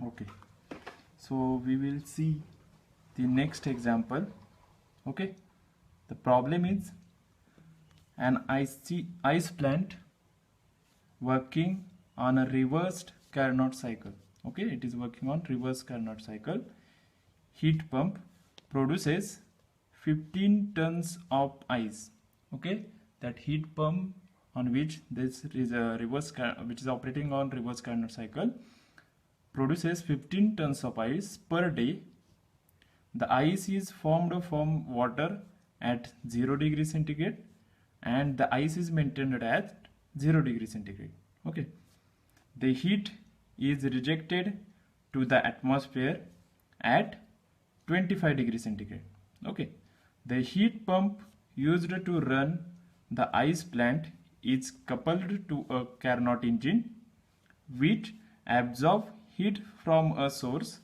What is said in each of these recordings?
Okay, so we will see the next example. Okay, the problem is an ice plant working on a reversed Carnot cycle. Okay, it is working on reverse Carnot cycle. Heat pump produces 15 tons of ice. Okay, that heat pump on which this is a which is operating on reverse Carnot cycle produces 15 tons of ice per day. The ice is formed from water at 0 degree centigrade and the ice is maintained at 0 degree centigrade. Okay, the heat is rejected to the atmosphere at 25 degree centigrade. Okay, the heat pump used to run the ice plant is coupled to a Carnot engine which absorbs heat from a source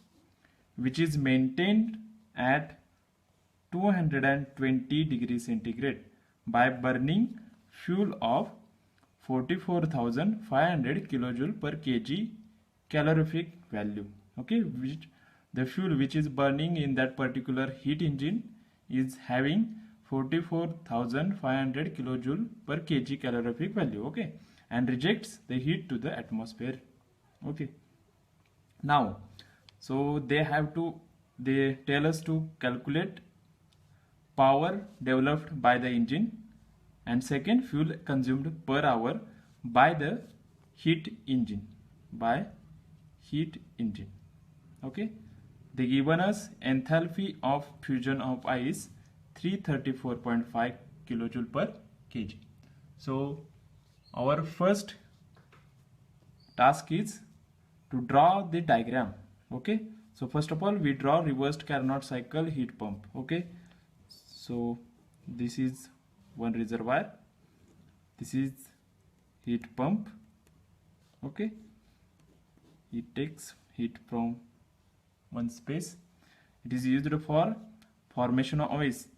which is maintained at 220 degrees centigrade by burning fuel of 44,500 kilojoule per kg calorific value. Okay, which the fuel which is burning in that particular heat engine is having 44,500 kilojoule per kg calorific value. Okay, and rejects the heat to the atmosphere. Okay, now so they tell us to calculate power developed by the engine and second fuel consumed per hour by the heat engine Okay, they given us enthalpy of fusion of ice 334.5 kilojoule per kg. So our first task is to draw the diagram. Okay, so first of all we draw reversed Carnot cycle heat pump. Okay, so this is one reservoir, this is heat pump. Okay, it takes heat from one space. It is used for formation of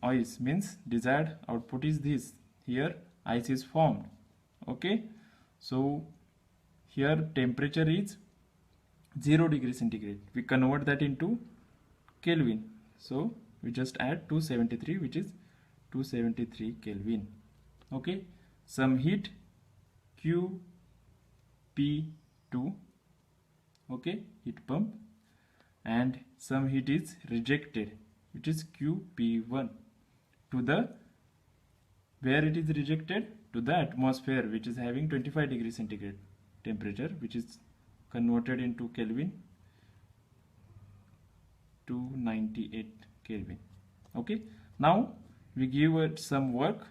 ice means desired output is this. Here ice is formed. Okay, so here temperature is 0 degree centigrade. We convert that into Kelvin, so we just add 273, which is 273 Kelvin. Okay, some heat QP2, okay, heat pump, and some heat is rejected, which is QP1 to the, where it is rejected, to the atmosphere, which is having 25 degree centigrade temperature, which is converted into Kelvin, 298 Kelvin. Okay, now we give it some work.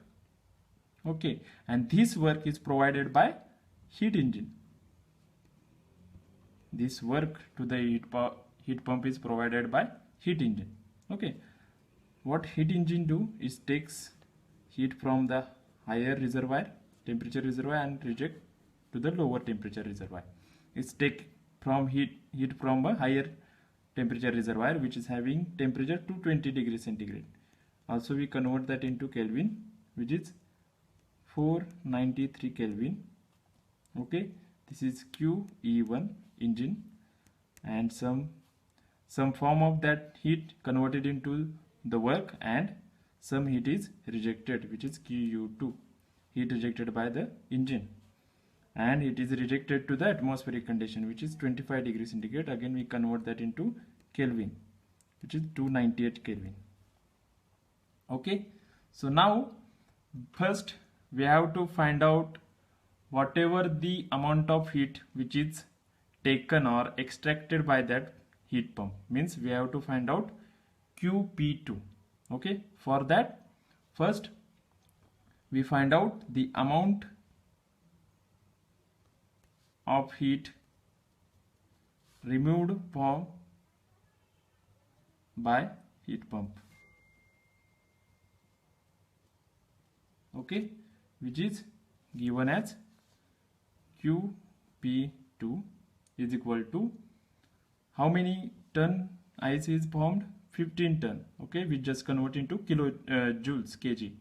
Okay, and this work is provided by heat engine. This work to the heat pump is provided by heat engine. Okay, what heat engine do is takes heat from the higher reservoir, temperature reservoir, and reject to the lower temperature reservoir. It's take from heat from a higher temperature reservoir which is having temperature 220 degrees centigrade. Also we convert that into Kelvin, which is 493 Kelvin. Okay, this is QE1 engine, and some form of that heat converted into the work, and some heat is rejected, which is QU2, heat rejected by the engine, and it is rejected to the atmospheric condition, which is 25 degrees centigrade. Again we convert that into Kelvin, which is 298 Kelvin. Okay, so now first we have to find out whatever the amount of heat which is taken or extracted by that heat pump, means we have to find out QP2. Okay, for that first we find out the amount of heat removed from by heat pump. Okay, which is given as QP2 is equal to how many ton ice is formed? 15 ton. Okay, we just convert into kilojoules kg.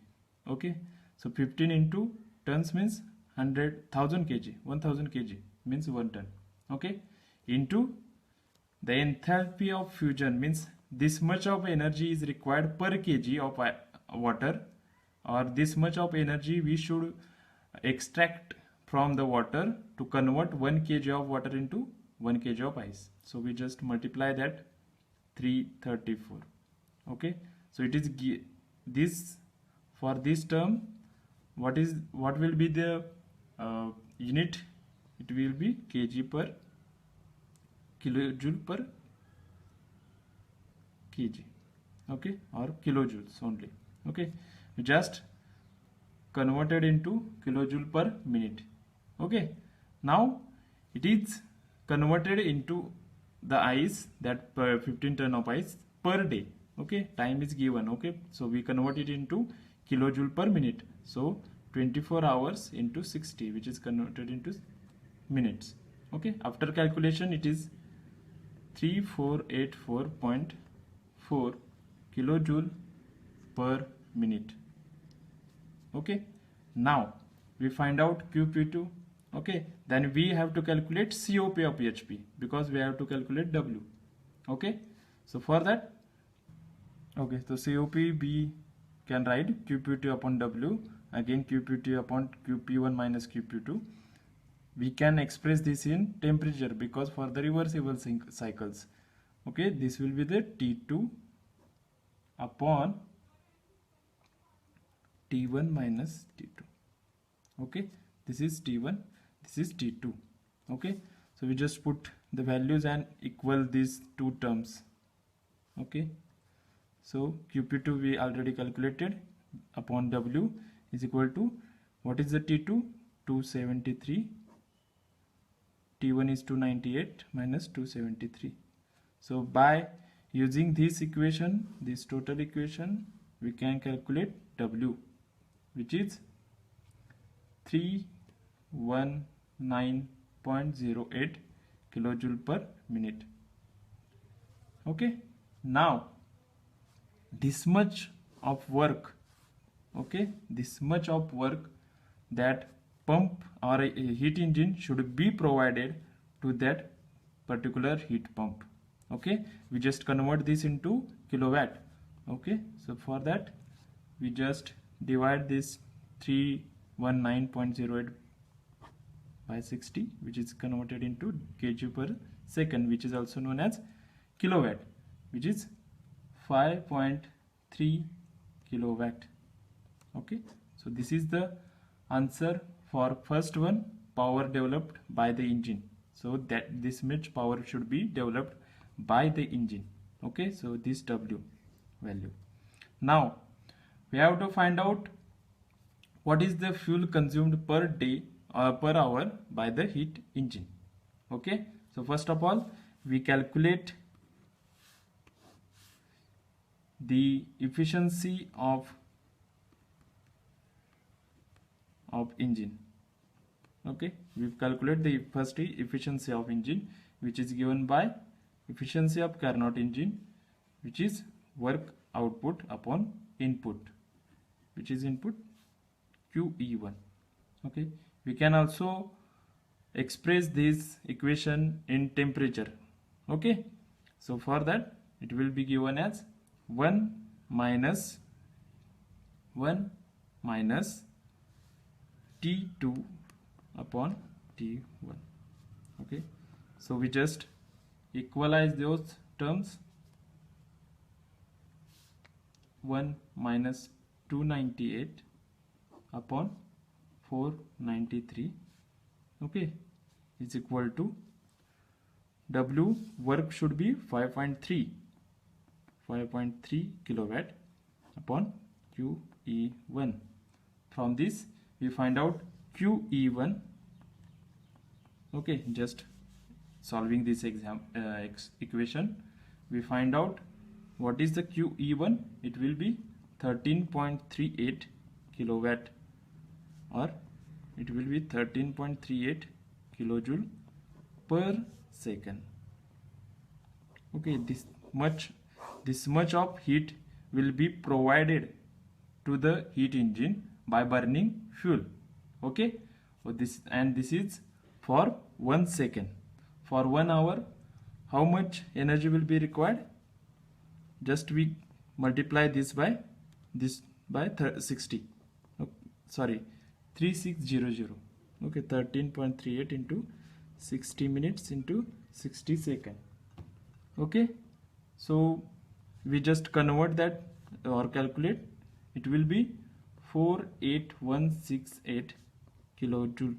Okay, so 15 into tons means 100,000 kg. 1000 kg means 1 ton. Okay, into the enthalpy of fusion means this much of energy is required per kg of water, or this much of energy we should extract from the water to convert 1 kg of water into 1 kg of ice. So we just multiply that 334. Okay, so it is this, for this term, what will be the unit? It will be kg per kilojoule per kg, okay, or kilojoules only. Okay, we just converted into kilojoule per minute. Okay, now it is converted into the ice, that per 15 ton of ice per day. Okay, time is given. Okay, so we convert it into kilojoule per minute. So 24 hours into 60, which is converted into minutes. Okay, after calculation it is 3484.4 kilojoule per minute. Okay, now we find out QP2. Okay, then we have to calculate COP of HP, because we have to calculate W. Okay, so for that, okay, so COP we can write QP2 upon W, again QP2 upon QP1 minus QP2. We can express this in temperature, because for the reversible cycles, okay, this will be the T2 upon T1 minus T2. Okay, this is T1, this is T2. Okay, so we just put the values and equal these two terms. Okay, so QP2 we already calculated, upon W is equal to, what is the T2? 273. T1 is 298 minus 273. So by using this equation, this total equation, we can calculate W, which is 319.08 kilojoule per minute. Okay, now this much of work, okay, this much of work that pump or a heat engine should be provided to that particular heat pump. Okay, we just convert this into kilowatt. Okay, so for that we just divide this 319.08 by 60, which is converted into kg per second, which is also known as kilowatt, which is 5.3 kilowatt. Okay, so this is the answer for first one, power developed by the engine. So that this much power should be developed by the engine. Okay, so this W value. Now we have to find out what is the fuel consumed per day or per hour by the heat engine. Okay, so first of all we calculate the efficiency of engine. Okay, we calculate the first efficiency of engine, which is given by efficiency of Carnot engine, which is work output upon input, which is input QE1. Okay, we can also express this equation in temperature. Okay, so for that it will be given as 1 minus T2 upon T1. Okay, so we just equalize those terms. 1 minus 298 upon 493, okay, is equal to W work should be 5.3 kilowatt upon QE1. From this we find out QE1. Okay, just solving this equation, we find out what is the QE1. It will be 13.38 kilowatt, or it will be 13.38 kilojoule per second. Okay, this much of heat will be provided to the heat engine by burning fuel. Okay, so this is for 1 second. For 1 hour how much energy will be required? Just we multiply this by 60. Oh, sorry, 3600. Okay, 13.38 into 60 minutes into 60 seconds. Okay, so we just convert that or calculate. It will be 48168 kilojoule.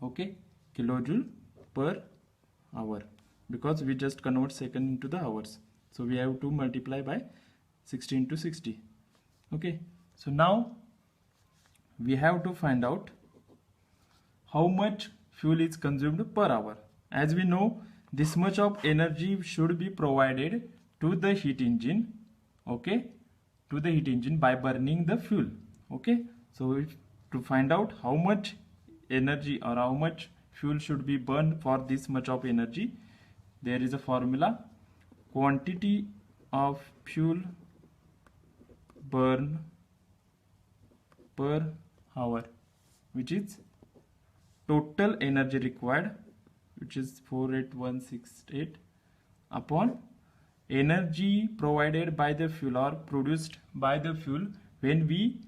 Okay, kilojoule per hour, because we just convert second into the hours, so we have to multiply by 60 into 60. Okay, so now we have to find out how much fuel is consumed per hour. As we know, this much of energy should be provided to the heat engine, okay, to the heat engine by burning the fuel. Okay, so to find out how much energy or how much fuel should be burned for this much of energy, there is a formula: quantity of fuel burned per hour, which is total energy required, which is 48168, upon energy provided by the fuel or produced by the fuel when we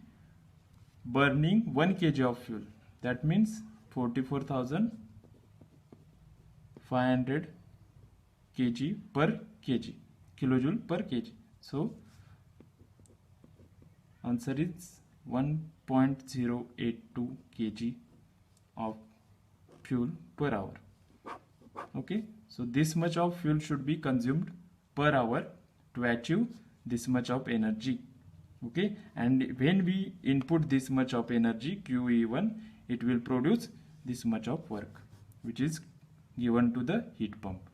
burning 1 kg of fuel. That means 44,500 kg per kg, kilojoule per kg. So answer is 1.082 kg of fuel per hour. Okay, so this much of fuel should be consumed per hour to achieve this much of energy. Okay, and when we input this much of energy QE1, it will produce this much of work, which is given to the heat pump.